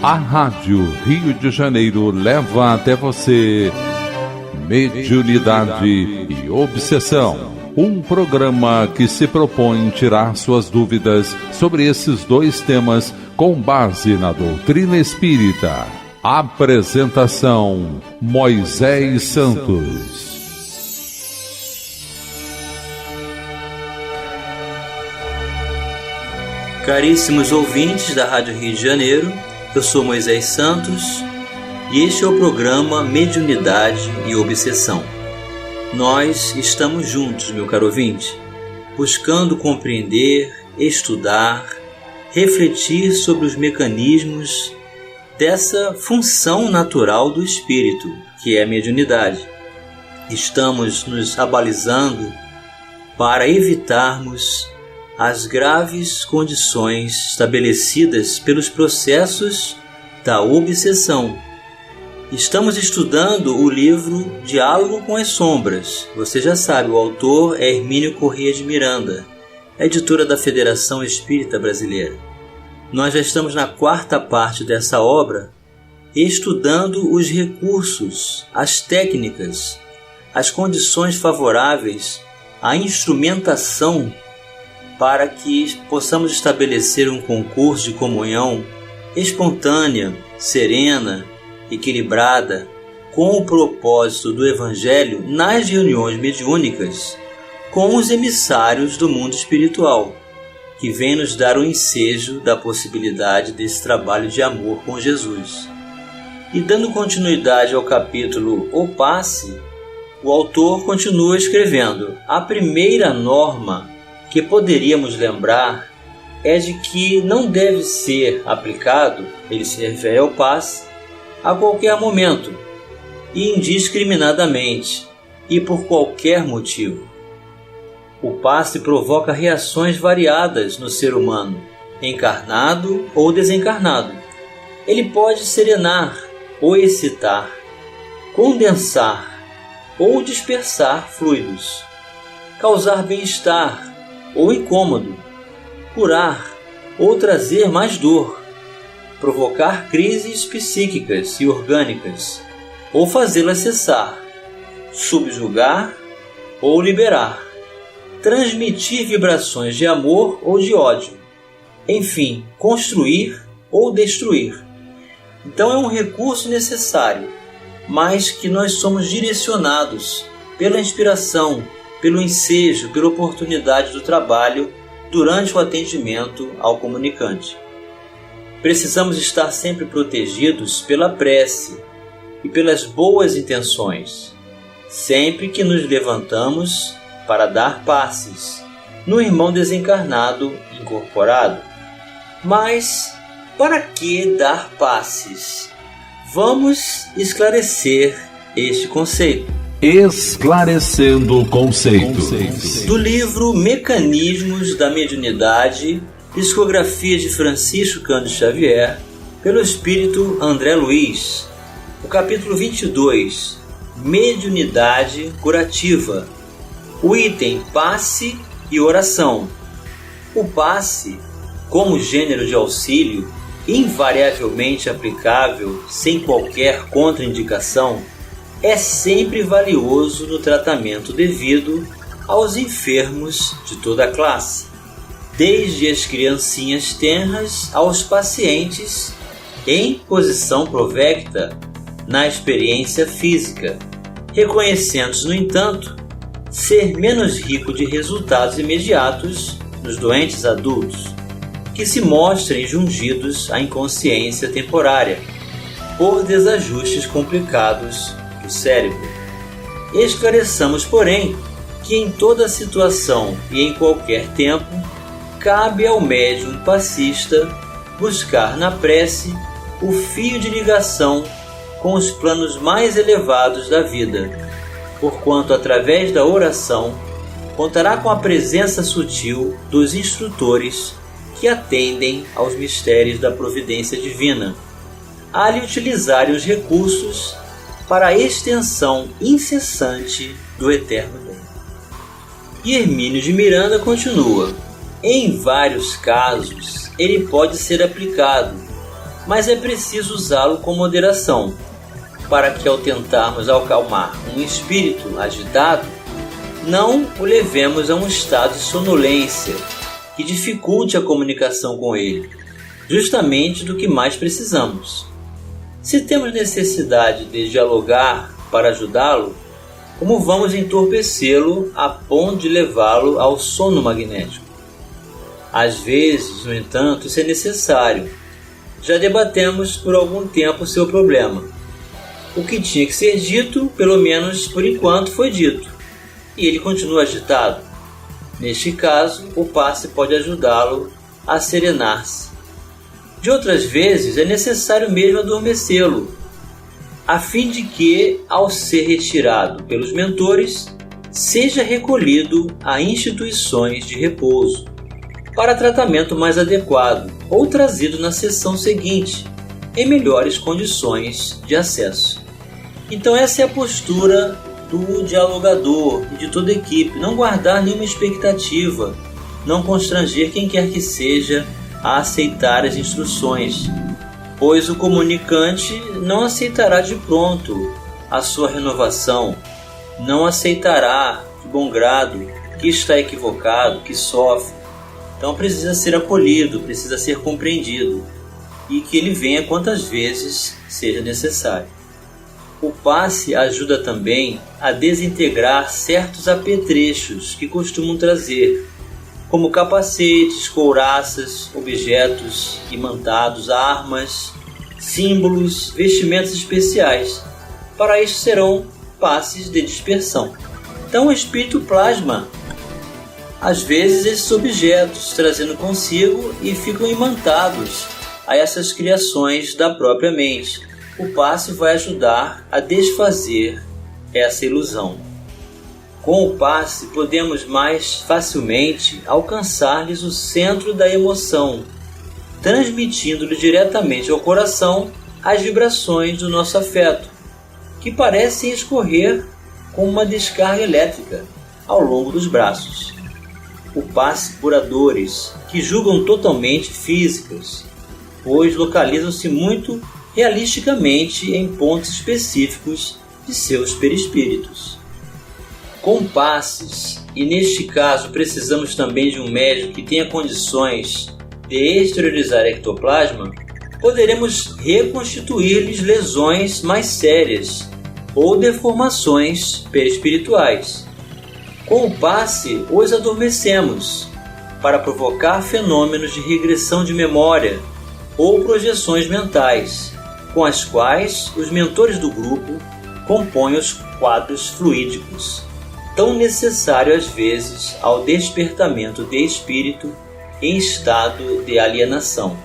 A Rádio Rio de Janeiro leva até você Mediunidade e Obsessão, um programa que se propõe tirar suas dúvidas sobre esses dois temas com base na doutrina espírita. Apresentação: Moisés Santos. Caríssimos ouvintes da Rádio Rio de Janeiro, eu sou Moisés Santos e este é o programa Mediunidade e Obsessão. Nós estamos juntos, meu caro ouvinte, buscando compreender, estudar, refletir sobre os mecanismos dessa função natural do espírito, que é a mediunidade. Estamos nos abalizando para evitarmos as graves condições estabelecidas pelos processos da obsessão. Estamos estudando o livro Diálogo com as Sombras. Você já sabe, o autor é Hermínio Corrêa de Miranda, editora da Federação Espírita Brasileira. Nós já estamos na quarta parte dessa obra, estudando os recursos, as técnicas, as condições favoráveis à instrumentação para que possamos estabelecer um concurso de comunhão espontânea, serena, equilibrada, com o propósito do Evangelho nas reuniões mediúnicas com os emissários do mundo espiritual, que vem nos dar o ensejo da possibilidade desse trabalho de amor com Jesus. E dando continuidade ao capítulo O Passe, o autor continua escrevendo: a primeira norma que poderíamos lembrar é de que não deve ser aplicado, ele se refere ao passe, a qualquer momento, e indiscriminadamente, e por qualquer motivo. O passe provoca reações variadas no ser humano, encarnado ou desencarnado. Ele pode serenar ou excitar, condensar ou dispersar fluidos, causar bem-estar ou incômodo, curar ou trazer mais dor, provocar crises psíquicas e orgânicas, ou fazê-las cessar, subjugar ou liberar, transmitir vibrações de amor ou de ódio, enfim, construir ou destruir. Então é um recurso necessário, mas que nós somos direcionados pela inspiração, pelo ensejo, pela oportunidade do trabalho durante o atendimento ao comunicante. Precisamos estar sempre protegidos pela prece e pelas boas intenções, sempre que nos levantamos para dar passes no irmão desencarnado incorporado. Mas para que dar passes? Vamos esclarecer este conceito. Esclarecendo conceitos. Do livro Mecanismos da Mediunidade, psicografia de Francisco Cândido Xavier, pelo espírito André Luiz, o capítulo 22, Mediunidade Curativa, o item Passe e Oração. O passe, como gênero de auxílio, invariavelmente aplicável sem qualquer contraindicação, é sempre valioso no tratamento devido aos enfermos de toda a classe, desde as criancinhas tenras aos pacientes em posição provecta na experiência física, reconhecendo, no entanto, ser menos rico de resultados imediatos nos doentes adultos, que se mostrem jungidos à inconsciência temporária, por desajustes complicados do cérebro. Esclareçamos, porém, que em toda situação e em qualquer tempo, cabe ao médium passista buscar na prece o fio de ligação com os planos mais elevados da vida, porquanto através da oração contará com a presença sutil dos instrutores que atendem aos mistérios da providência divina, a lhe utilizarem os recursos para a extensão incessante do eterno bem. E Hermínio de Miranda continua: em vários casos ele pode ser aplicado, mas é preciso usá-lo com moderação, para que ao tentarmos acalmar um espírito agitado, não o levemos a um estado de sonolência que dificulte a comunicação com ele, justamente do que mais precisamos. Se temos necessidade de dialogar para ajudá-lo, como vamos entorpecê-lo a ponto de levá-lo ao sono magnético? Às vezes, no entanto, isso é necessário. Já debatemos por algum tempo o seu problema. O que tinha que ser dito, pelo menos por enquanto, foi dito, e ele continua agitado. Neste caso, o passe pode ajudá-lo a serenar-se. De outras vezes, é necessário mesmo adormecê-lo, a fim de que, ao ser retirado pelos mentores, seja recolhido a instituições de repouso, para tratamento mais adequado, ou trazido na sessão seguinte, em melhores condições de acesso. Então essa é a postura do dialogador e de toda a equipe, não guardar nenhuma expectativa, não constranger quem quer que seja a aceitar as instruções, pois o comunicante não aceitará de pronto a sua renovação, não aceitará de bom grado que está equivocado, que sofre. Então precisa ser acolhido, precisa ser compreendido, e que ele venha quantas vezes seja necessário. O passe ajuda também a desintegrar certos apetrechos que costumam trazer, como capacetes, couraças, objetos imantados, armas, símbolos, vestimentas especiais. Para isso serão passes de dispersão. Então o espírito plasma, às vezes, esses objetos, trazendo consigo, e ficam imantados a essas criações da própria mente. O passe vai ajudar a desfazer essa ilusão. Com o passe, podemos mais facilmente alcançar-lhes o centro da emoção, transmitindo-lhe diretamente ao coração as vibrações do nosso afeto, que parecem escorrer como uma descarga elétrica ao longo dos braços. O passe por dores que julgam totalmente físicas, pois localizam-se muito realisticamente em pontos específicos de seus perispíritos. Com passes, e neste caso precisamos também de um médico que tenha condições de exteriorizar ectoplasma, poderemos reconstituir-lhes lesões mais sérias ou deformações perispirituais. Com o passe, os adormecemos para provocar fenômenos de regressão de memória ou projeções mentais, com as quais os mentores do grupo compõem os quadros fluídicos, tão necessário às vezes ao despertamento de espírito em estado de alienação.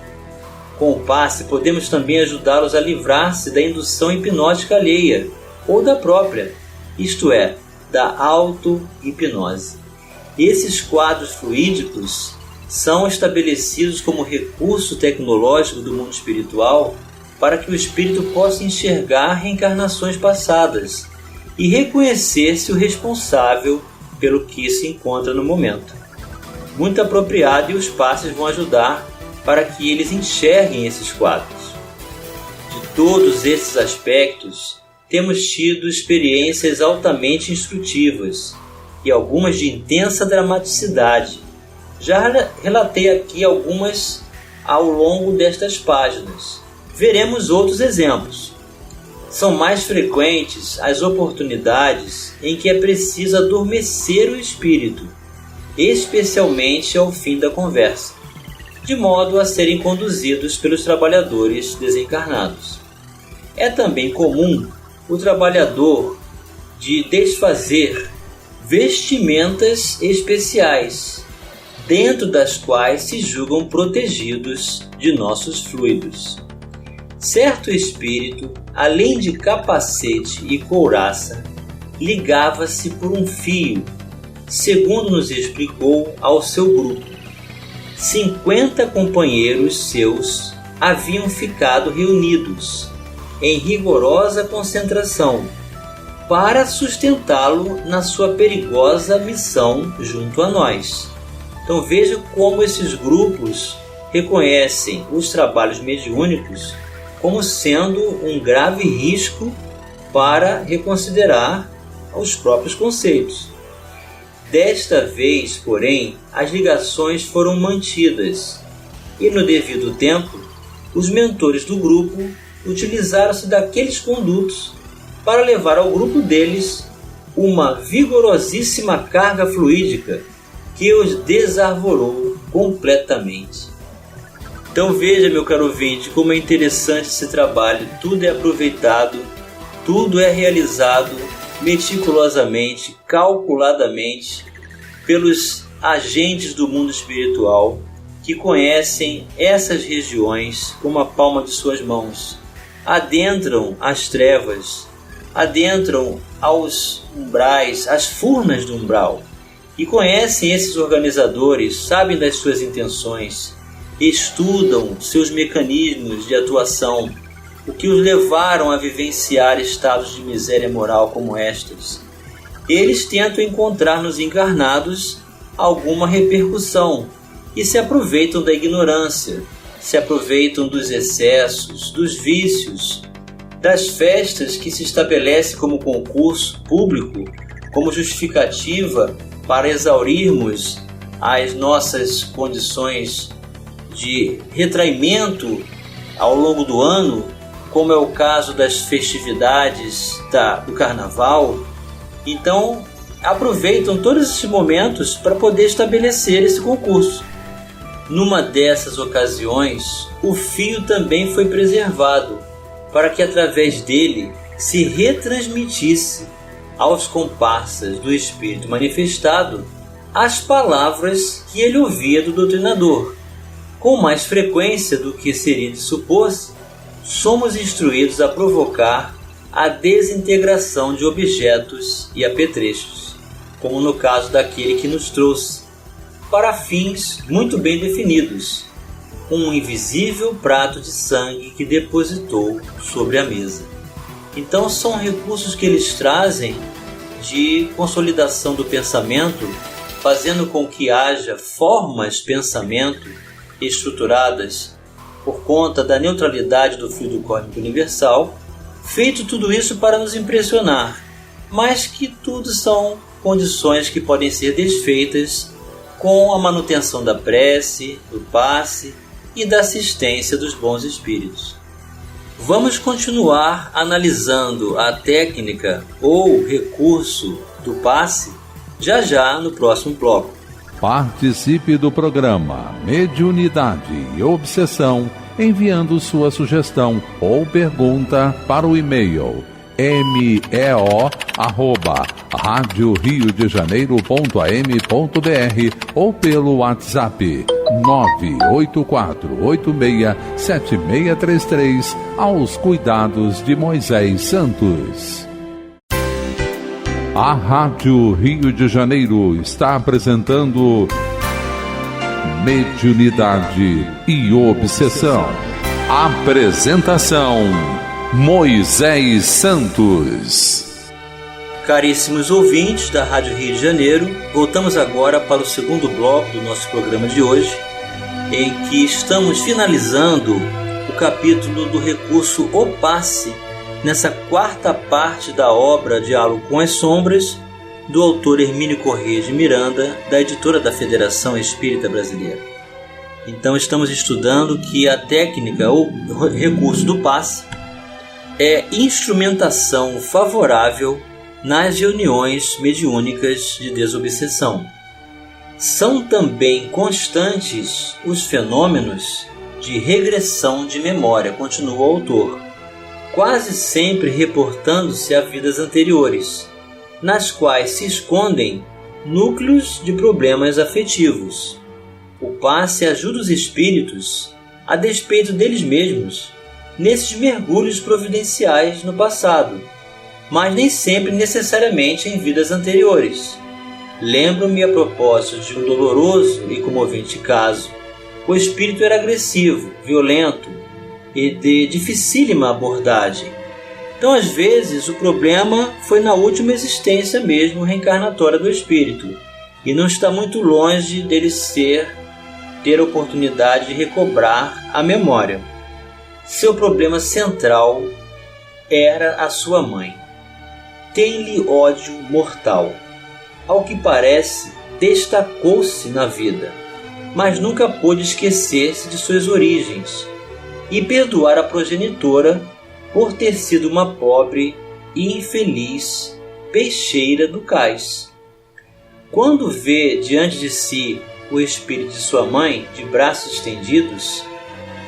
Com o passe, podemos também ajudá-los a livrar-se da indução hipnótica alheia ou da própria, isto é, da auto-hipnose. Esses quadros fluídicos são estabelecidos como recurso tecnológico do mundo espiritual para que o espírito possa enxergar reencarnações passadas e reconhecer-se o responsável pelo que se encontra no momento. Muito apropriado, e os passes vão ajudar para que eles enxerguem esses quadros. De todos esses aspectos, temos tido experiências altamente instrutivas e algumas de intensa dramaticidade. Já relatei aqui algumas ao longo destas páginas. Veremos outros exemplos. São mais frequentes as oportunidades em que é preciso adormecer o espírito, especialmente ao fim da conversa, de modo a serem conduzidos pelos trabalhadores desencarnados. É também comum o trabalhador de desfazer vestimentas especiais, dentro das quais se julgam protegidos de nossos fluidos. Certo espírito, além de capacete e couraça, ligava-se por um fio, segundo nos explicou, ao seu grupo. 50 companheiros seus haviam ficado reunidos, em rigorosa concentração, para sustentá-lo na sua perigosa missão junto a nós. Então veja como esses grupos reconhecem os trabalhos mediúnicos como sendo um grave risco para reconsiderar os próprios conceitos. Desta vez, porém, as ligações foram mantidas e, no devido tempo, os mentores do grupo utilizaram-se daqueles condutos para levar ao grupo deles uma vigorosíssima carga fluídica que os desarvorou completamente. Então veja, meu caro ouvinte, como é interessante esse trabalho. Tudo é aproveitado, tudo é realizado meticulosamente, calculadamente pelos agentes do mundo espiritual que conhecem essas regiões como a palma de suas mãos, adentram as trevas, adentram aos umbrais, as furnas do umbral, e conhecem esses organizadores, sabem das suas intenções, estudam seus mecanismos de atuação, o que os levaram a vivenciar estados de miséria moral como estes. Eles tentam encontrar nos encarnados alguma repercussão e se aproveitam da ignorância, se aproveitam dos excessos, dos vícios, das festas que se estabelece como concurso público, como justificativa para exaurirmos as nossas condições de retraimento ao longo do ano, como é o caso das festividades do carnaval. Então, aproveitam todos esses momentos para poder estabelecer esse concurso. Numa dessas ocasiões, o fio também foi preservado, para que através dele se retransmitisse aos comparsas do Espírito manifestado as palavras que ele ouvia do doutrinador. Com mais frequência do que seria de supor-se, somos instruídos a provocar a desintegração de objetos e apetrechos, como no caso daquele que nos trouxe, para fins muito bem definidos, um invisível prato de sangue que depositou sobre a mesa. Então são recursos que eles trazem de consolidação do pensamento, fazendo com que haja formas de pensamento estruturadas por conta da neutralidade do fluido cósmico universal, feito tudo isso para nos impressionar, mas que tudo são condições que podem ser desfeitas com a manutenção da prece, do passe e da assistência dos bons espíritos. Vamos continuar analisando a técnica ou recurso do passe já no próximo bloco. Participe do programa Mediunidade e Obsessão enviando sua sugestão ou pergunta para o e-mail meo@radioriodejaneiro.am.br ou pelo WhatsApp 984867633 aos cuidados de Moisés Santos. A Rádio Rio de Janeiro está apresentando Mediunidade e Obsessão. Apresentação: Moisés Santos. Caríssimos ouvintes da Rádio Rio de Janeiro, voltamos agora para o segundo bloco do nosso programa de hoje, em que estamos finalizando o capítulo do recurso O Passe, nessa quarta parte da obra Diálogo com as Sombras, do autor Hermínio Corrêa de Miranda, da editora da Federação Espírita Brasileira. Então estamos estudando que a técnica ou recurso do passe é instrumentação favorável nas reuniões mediúnicas de desobsessão. São também constantes os fenômenos de regressão de memória, continua o autor, quase sempre reportando-se a vidas anteriores, nas quais se escondem núcleos de problemas afetivos. O passe ajuda os espíritos, a despeito deles mesmos, nesses mergulhos providenciais no passado, mas nem sempre necessariamente em vidas anteriores. Lembro-me a propósito de um doloroso e comovente caso. O espírito era agressivo, violento e de dificílima abordagem. Então, às vezes, o problema foi na última existência mesmo reencarnatória do espírito, e não está muito longe dele ser ter a oportunidade de recobrar a memória. Seu problema central era a sua mãe. Tem-lhe ódio mortal. Ao que parece, destacou-se na vida, mas nunca pôde esquecer-se de suas origens e perdoar a progenitora por ter sido uma pobre e infeliz peixeira do cais. Quando vê diante de si o espírito de sua mãe, de braços estendidos,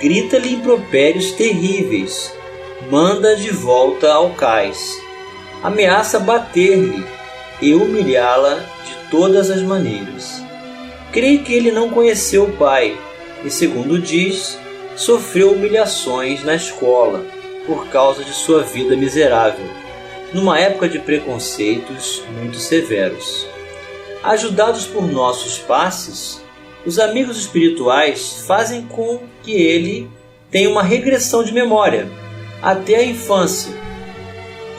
grita-lhe impropérios terríveis, manda de volta ao cais, ameaça bater-lhe e humilhá-la de todas as maneiras. Creio que ele não conheceu o pai e, segundo diz, sofreu humilhações na escola por causa de sua vida miserável, numa época de preconceitos muito severos. Ajudados por nossos passes, os amigos espirituais fazem com que ele tenha uma regressão de memória até a infância.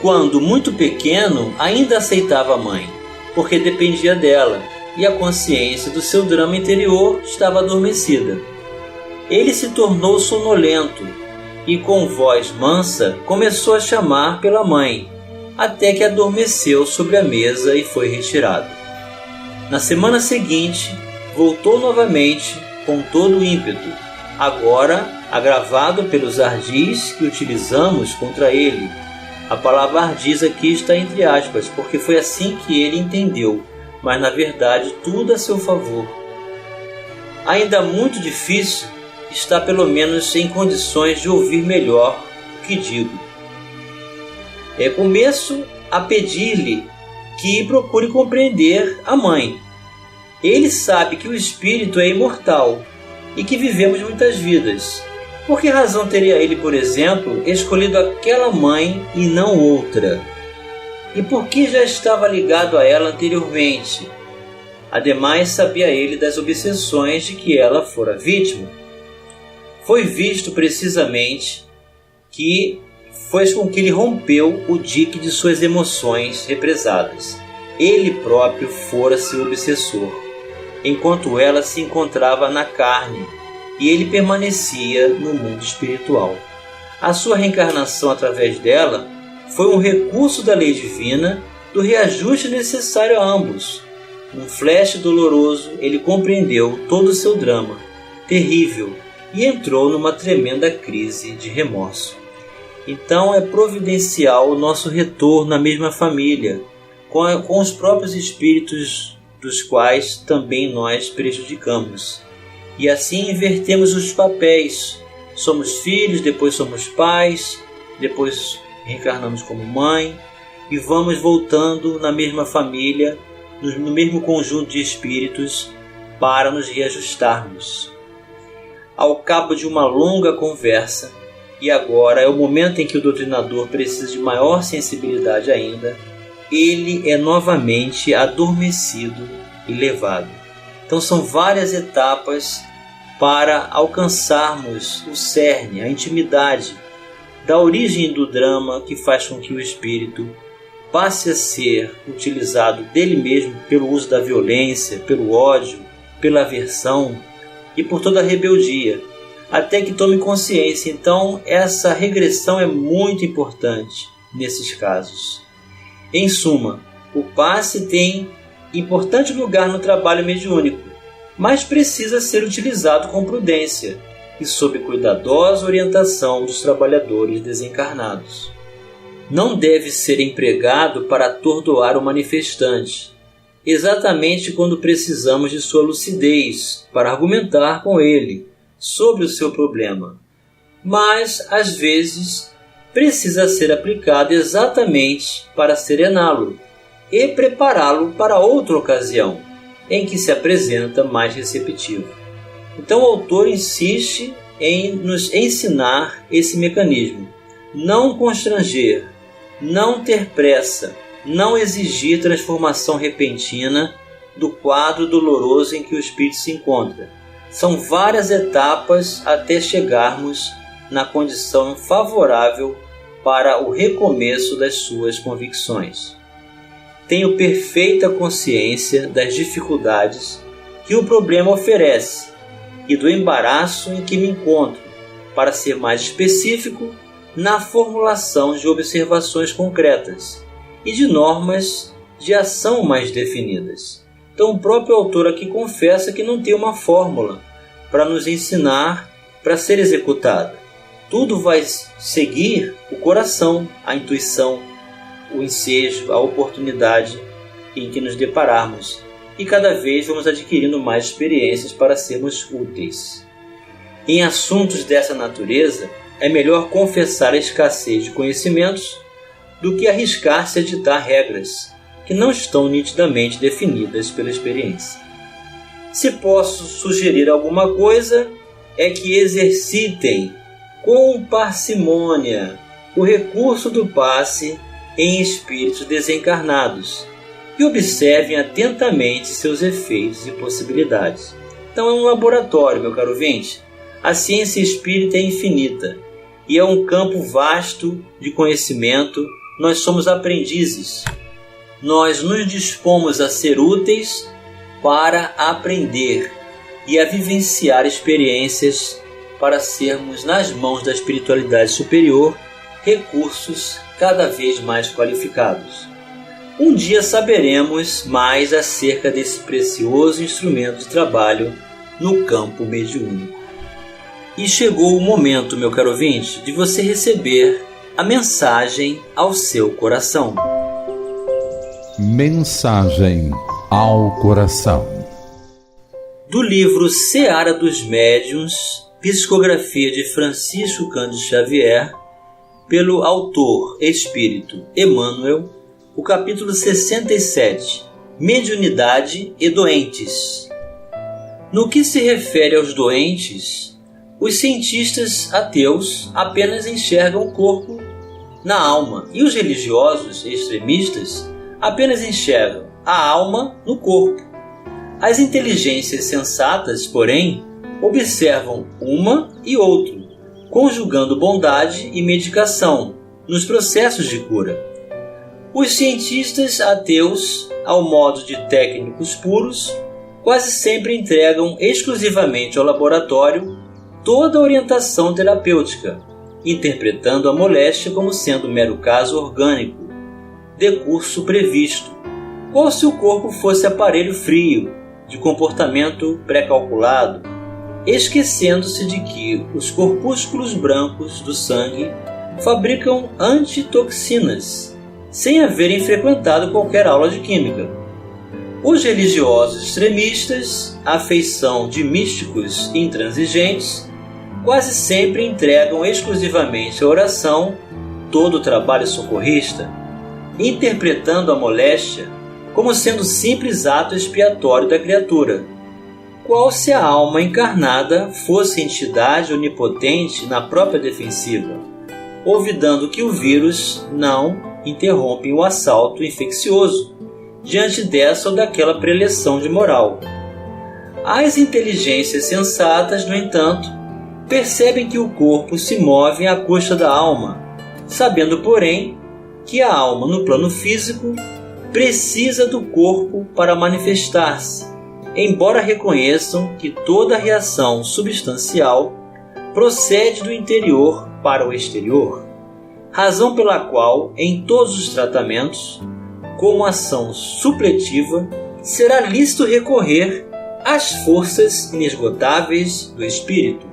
Quando muito pequeno, ainda aceitava a mãe, porque dependia dela, e a consciência do seu drama interior estava adormecida. Ele se tornou sonolento e, com voz mansa, começou a chamar pela mãe, até que adormeceu sobre a mesa e foi retirado. Na semana seguinte, voltou novamente com todo o ímpeto, agora agravado pelos ardis que utilizamos contra ele. A palavra ardiz aqui está entre aspas, porque foi assim que ele entendeu, mas na verdade tudo a seu favor. Ainda muito difícil, está pelo menos em condições de ouvir melhor o que digo. Começo a pedir-lhe que procure compreender a mãe. Ele sabe que o espírito é imortal e que vivemos muitas vidas. Por que razão teria ele, por exemplo, escolhido aquela mãe e não outra? E por que já estava ligado a ela anteriormente? Ademais, sabia ele das obsessões de que ela fora vítima. Foi visto precisamente que foi com que ele rompeu o dique de suas emoções represadas. Ele próprio fora seu obsessor, enquanto ela se encontrava na carne e ele permanecia no mundo espiritual. A sua reencarnação através dela foi um recurso da lei divina do reajuste necessário a ambos. Num flash doloroso, ele compreendeu todo o seu drama terrível e entrou numa tremenda crise de remorso. Então é providencial o nosso retorno à mesma família, com os próprios espíritos dos quais também nós prejudicamos. E assim invertemos os papéis. Somos filhos, depois somos pais, depois reencarnamos como mãe e vamos voltando na mesma família, no mesmo conjunto de espíritos, para nos reajustarmos. Ao cabo de uma longa conversa, e agora é o momento em que o doutrinador precisa de maior sensibilidade ainda, ele é novamente adormecido e levado. Então são várias etapas para alcançarmos o cerne, a intimidade da origem do drama que faz com que o espírito passe a ser utilizado dele mesmo pelo uso da violência, pelo ódio, pela aversão e por toda a rebeldia, até que tome consciência. Então essa regressão é muito importante nesses casos. Em suma, o passe tem importante lugar no trabalho mediúnico, mas precisa ser utilizado com prudência e sob cuidadosa orientação dos trabalhadores desencarnados. Não deve ser empregado para atordoar o manifestante, exatamente quando precisamos de sua lucidez para argumentar com ele sobre o seu problema, mas às vezes precisa ser aplicado exatamente para serená-lo e prepará-lo para outra ocasião em que se apresenta mais receptivo. Então o autor insiste em nos ensinar esse mecanismo: não constranger, não ter pressa, não exigir transformação repentina do quadro doloroso em que o espírito se encontra. São várias etapas até chegarmos na condição favorável para o recomeço das suas convicções. Tenho perfeita consciência das dificuldades que o problema oferece, e do embaraço em que me encontro, para ser mais específico, na formulação de observações concretas e de normas de ação mais definidas. Então o próprio autor aqui confessa que não tem uma fórmula para nos ensinar para ser executada. Tudo vai seguir o coração, a intuição, o ensejo, a oportunidade em que nos depararmos. E cada vez vamos adquirindo mais experiências para sermos úteis. Em assuntos dessa natureza, é melhor confessar a escassez de conhecimentos do que arriscar-se a ditar regras que não estão nitidamente definidas pela experiência. Se posso sugerir alguma coisa, é que exercitem com parcimônia o recurso do passe em espíritos desencarnados e observem atentamente seus efeitos e possibilidades. Então é um laboratório, meu caro ouvinte. A ciência espírita é infinita e é um campo vasto de conhecimento. Nós somos aprendizes. Nós nos dispomos a ser úteis para aprender e a vivenciar experiências para sermos, nas mãos da espiritualidade superior, recursos cada vez mais qualificados. Um dia saberemos mais acerca desse precioso instrumento de trabalho no campo mediúnico. E chegou o momento, meu caro ouvinte, de você receber a mensagem ao seu coração. Mensagem ao coração. Do livro Seara dos Médiuns, psicografia de Francisco Cândido Xavier, pelo autor espírito Emmanuel, o capítulo 67, Mediunidade e Doentes. No que se refere aos doentes, os cientistas ateus apenas enxergam o corpo na alma e os religiosos extremistas apenas enxergam a alma no corpo. As inteligências sensatas, porém, observam uma e outro, conjugando bondade e medicação nos processos de cura. Os cientistas ateus, ao modo de técnicos puros, quase sempre entregam exclusivamente ao laboratório toda a orientação terapêutica, interpretando a moléstia como sendo mero caso orgânico, decurso previsto, qual se o corpo fosse aparelho frio, de comportamento pré-calculado, esquecendo-se de que os corpúsculos brancos do sangue fabricam antitoxinas, sem haverem frequentado qualquer aula de química. Os religiosos extremistas, à feição de místicos intransigentes, quase sempre entregam exclusivamente à oração todo o trabalho socorrista, interpretando a moléstia como sendo simples ato expiatório da criatura, qual se a alma encarnada fosse entidade onipotente na própria defensiva, olvidando que o vírus não interrompe o assalto infeccioso diante dessa ou daquela preleção de moral. As inteligências sensatas, no entanto, percebem que o corpo se move à custa da alma, sabendo, porém, que a alma no plano físico precisa do corpo para manifestar-se, embora reconheçam que toda reação substancial procede do interior para o exterior, razão pela qual, em todos os tratamentos, como ação supletiva, será lícito recorrer às forças inesgotáveis do espírito.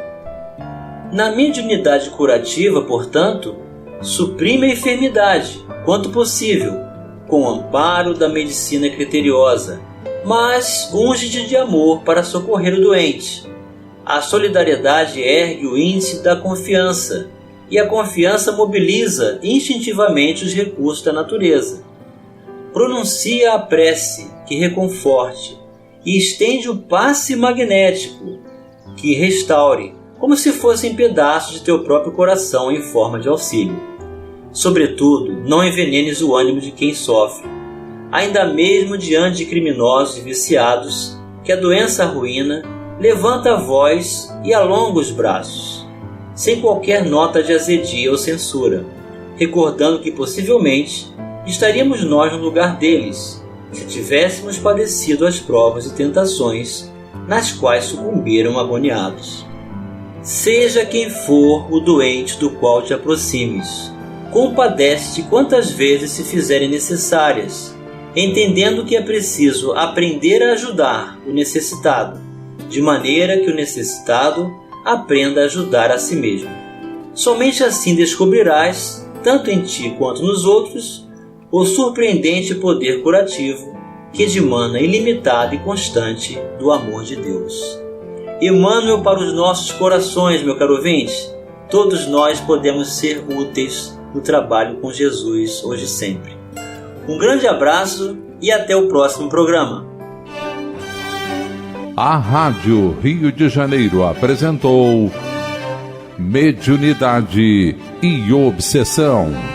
Na mediunidade curativa, portanto, suprime a enfermidade, quanto possível, com o amparo da medicina criteriosa, mas unge de amor para socorrer o doente. A solidariedade ergue o índice da confiança, e a confiança mobiliza instintivamente os recursos da natureza. Pronuncia a prece que reconforte e estende o passe magnético que restaure, como se fossem pedaços de teu próprio coração em forma de auxílio. Sobretudo, não envenenes o ânimo de quem sofre, ainda mesmo diante de criminosos e viciados, que a doença arruína. Levanta a voz e alonga os braços, sem qualquer nota de azedia ou censura, recordando que possivelmente estaríamos nós no lugar deles, se tivéssemos padecido as provas e tentações nas quais sucumbiram agoniados. Seja quem for o doente do qual te aproximes, compadece-te quantas vezes se fizerem necessárias, entendendo que é preciso aprender a ajudar o necessitado, de maneira que o necessitado aprenda a ajudar a si mesmo. Somente assim descobrirás, tanto em ti quanto nos outros, o surpreendente poder curativo que dimana ilimitado e constante do amor de Deus. Emmanuel para os nossos corações, meu caro ouvinte, todos nós podemos ser úteis no trabalho com Jesus hoje e sempre. Um grande abraço e até o próximo programa. A Rádio Rio de Janeiro apresentou Mediunidade e Obsessão.